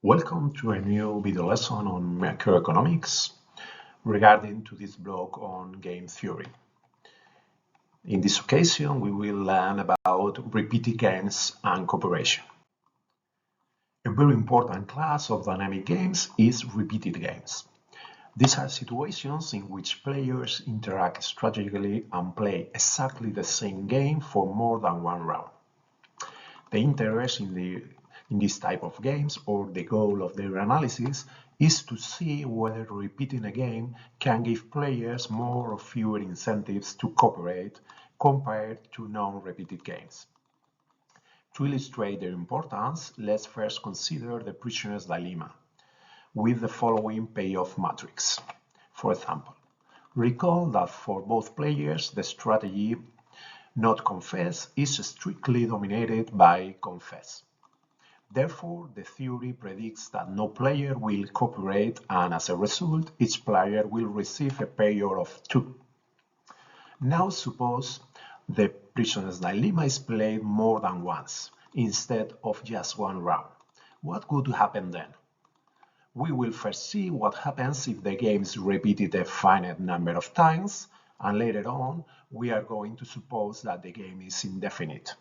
Welcome to a new video lesson on macroeconomics regarding to this blog on game theory. In this occasion, we will learn about repeated games and cooperation. A very important class of dynamic games is repeated games. These are situations in which players interact strategically and play exactly the same game for more than one round. The interest in this type of games, or the goal of their analysis, is to see whether repeating a game can give players more or fewer incentives to cooperate compared to non-repeated games. To illustrate their importance, let's first consider the prisoner's dilemma with the following payoff matrix. For example, recall that for both players the strategy not confess is strictly dominated by confess. Therefore, the theory predicts that no player will cooperate, and as a result, each player will receive a payoff of 2. Now suppose the prisoner's dilemma is played more than once, instead of just one round. What could happen then? We will first see what happens if the game is repeated a finite number of times, and later on, we are going to suppose that the game is indefinite.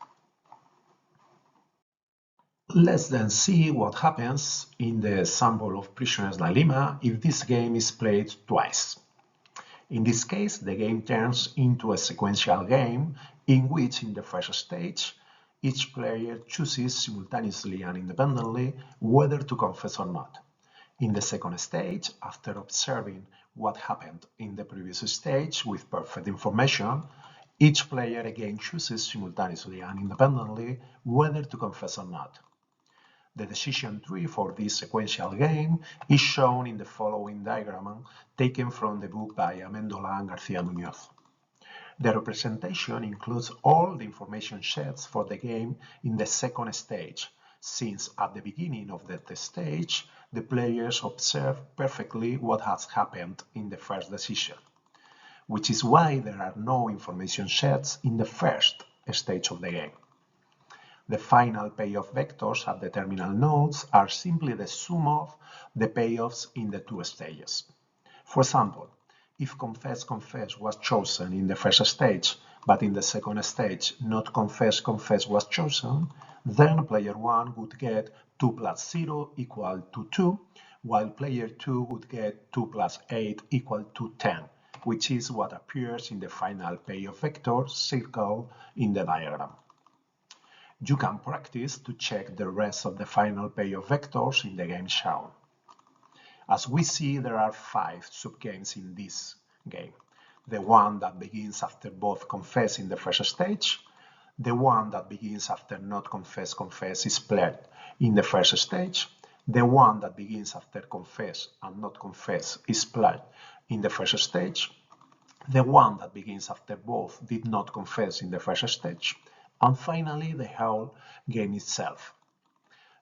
Let's then see what happens in the sample of prisoner's dilemma if this game is played twice. In this case, the game turns into a sequential game in which, in the first stage, each player chooses simultaneously and independently whether to confess or not. In the second stage, after observing what happened in the previous stage with perfect information, each player again chooses simultaneously and independently whether to confess or not. The decision tree for this sequential game is shown in the following diagram taken from the book by Amendola and García Muñoz. The representation includes all the information sets for the game in the second stage, since at the beginning of the stage, the players observe perfectly what has happened in the first decision, which is why there are no information sets in the first stage of the game. The final payoff vectors at the terminal nodes are simply the sum of the payoffs in the two stages. For example, if confess was chosen in the first stage, but in the second stage not confess was chosen, then player 1 would get 2 plus 0 equal to 2, while player 2 would get 2 plus 8 equal to 10, which is what appears in the final payoff vector circled in the diagram. You can practice to check the rest of the final payoff vectors in the game shown. As we see, there are 5 subgames in this game. The one that begins after both confess in the first stage, the one that begins after not confess is played in the first stage, the one that begins after confess and not confess is played in the first stage, the one that begins after both did not confess in the first stage, and finally the whole game itself.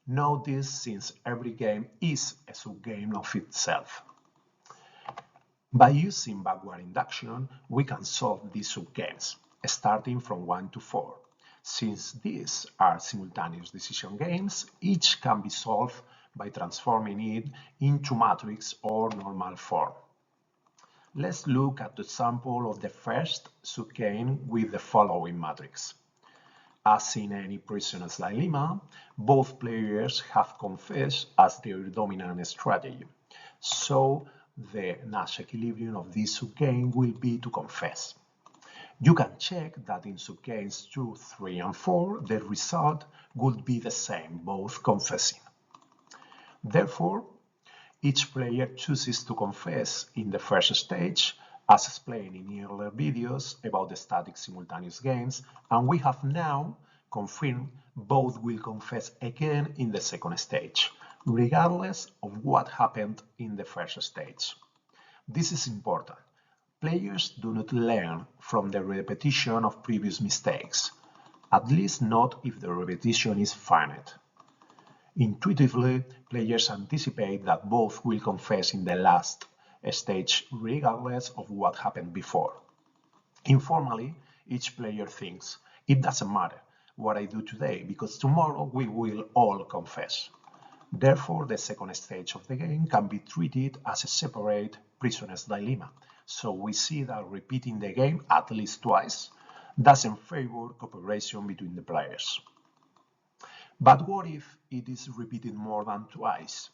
Note this since every game is a subgame of itself. By using backward induction, we can solve these subgames, starting from 1 to 4. Since these are simultaneous decision games, each can be solved by transforming it into matrix or normal form. Let's look at the sample of the first subgame with the following matrix. As in any prisoner's dilemma, both players have confessed as their dominant strategy. So the Nash equilibrium of this subgame will be to confess. You can check that in subgames 2, 3, and 4, the result would be the same, both confessing. Therefore, each player chooses to confess in the first stage, as explained in earlier videos about the static simultaneous games, and we have now confirmed both will confess again in the second stage, regardless of what happened in the first stage. This is important. Players do not learn from the repetition of previous mistakes, at least not if the repetition is finite. Intuitively, players anticipate that both will confess in the last stage regardless of what happened before. Informally, each player thinks, it doesn't matter what I do today because tomorrow we will all confess. Therefore, the second stage of the game can be treated as a separate prisoner's dilemma. So we see that repeating the game at least twice doesn't favor cooperation between the players. But what if it is repeated more than twice?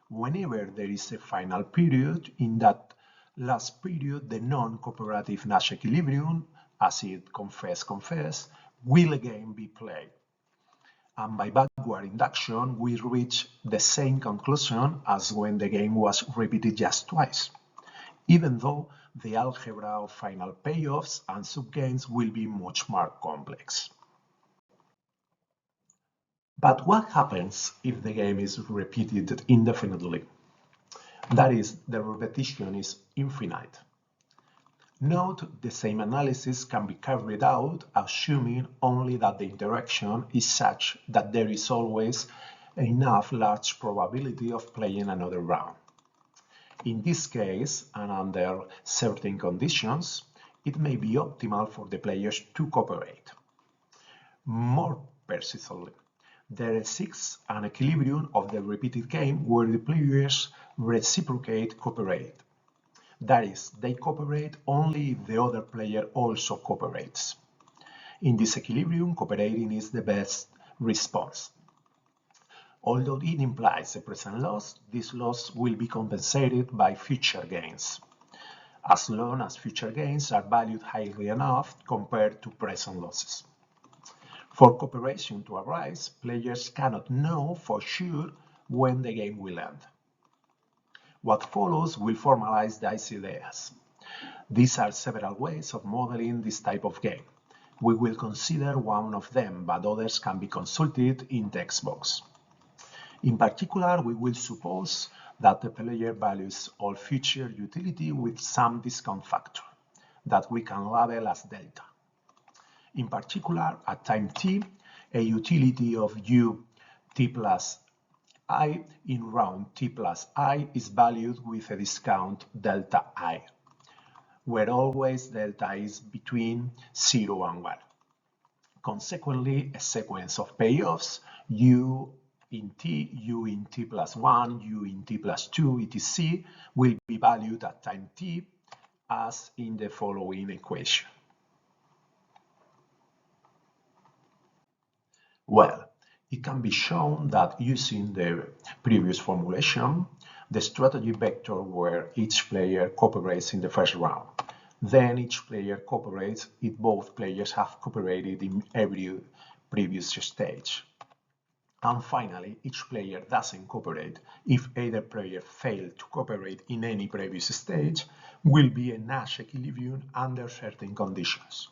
Whenever there is a final period, in that last period the non-cooperative Nash equilibrium, acid confess, will again be played. And by backward induction, we reach the same conclusion as when the game was repeated just twice, even though the algebra of final payoffs and subgames will be much more complex. But what happens if the game is repeated indefinitely? That is, the repetition is infinite. Note the same analysis can be carried out assuming only that the interaction is such that there is always enough large probability of playing another round. In this case, and under certain conditions, it may be optimal for the players to cooperate. More precisely, there exists an equilibrium of the repeated game where the players reciprocate cooperate. That is, they cooperate only if the other player also cooperates. In this equilibrium, cooperating is the best response. Although it implies a present loss, this loss will be compensated by future gains, as long as future gains are valued highly enough compared to present losses. For cooperation to arise, players cannot know for sure when the game will end. What follows will formalize these ideas. These are several ways of modeling this type of game. We will consider one of them, but others can be consulted in textbooks. In particular, we will suppose that the player values all future utility with some discount factor that we can label as delta. In particular, at time t, a utility of u t plus I in round t plus I is valued with a discount delta I, where always delta is between 0 and 1. Consequently, a sequence of payoffs u in t plus 1, u in t plus 2, etc. will be valued at time t as in the following equation. Well, it can be shown that using the previous formulation, the strategy vector where each player cooperates in the first round, then each player cooperates if both players have cooperated in every previous stage. And finally, each player doesn't cooperate if either player failed to cooperate in any previous stage, will be a Nash equilibrium under certain conditions.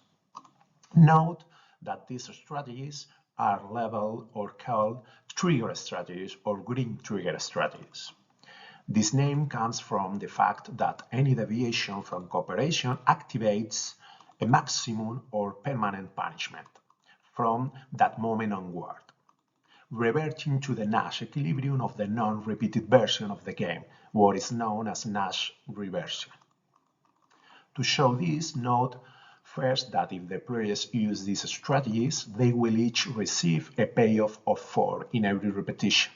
Note that these strategies are labeled or called trigger strategies or green trigger strategies. This name comes from the fact that any deviation from cooperation activates a maximum or permanent punishment from that moment onward, reverting to the Nash equilibrium of the non-repeated version of the game, what is known as Nash reversion. To show this, note first that if the players use these strategies, they will each receive a payoff of 4 in every repetition.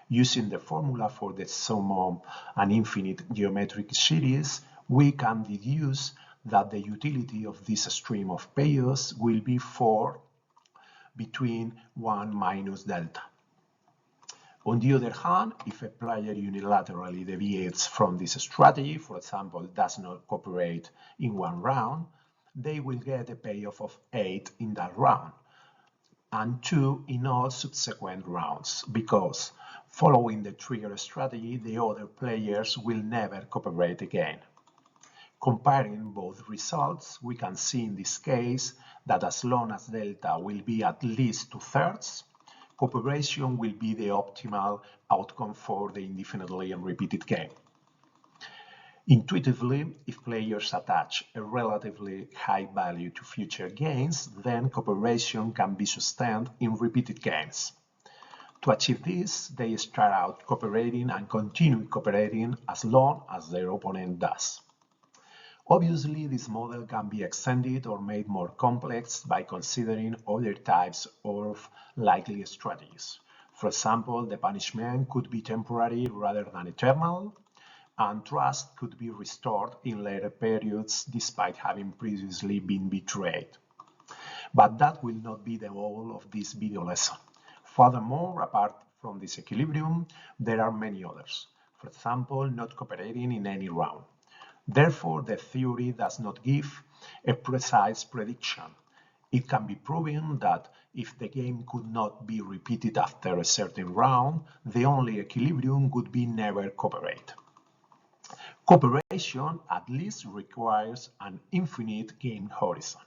Using the formula for the sum of an infinite geometric series, we can deduce that the utility of this stream of payoffs will be 4 between 1 minus delta. On the other hand, if a player unilaterally deviates from this strategy, for example, does not cooperate in one round, they will get a payoff of 8 in that round and 2 in all subsequent rounds, because following the trigger strategy, the other players will never cooperate again. Comparing both results, we can see in this case that as long as delta will be at least 2/3, cooperation will be the optimal outcome for the indefinitely repeated game. Intuitively, if players attach a relatively high value to future gains, then cooperation can be sustained in repeated games. To achieve this, they start out cooperating and continue cooperating as long as their opponent does. Obviously, this model can be extended or made more complex by considering other types of likely strategies. For example, the punishment could be temporary rather than eternal, and trust could be restored in later periods despite having previously been betrayed. But that will not be the goal of this video lesson. Furthermore, apart from this equilibrium, there are many others. For example, not cooperating in any round. Therefore, the theory does not give a precise prediction. It can be proven that if the game could not be repeated after a certain round, the only equilibrium would be never cooperate. Cooperation at least requires an infinite game horizon.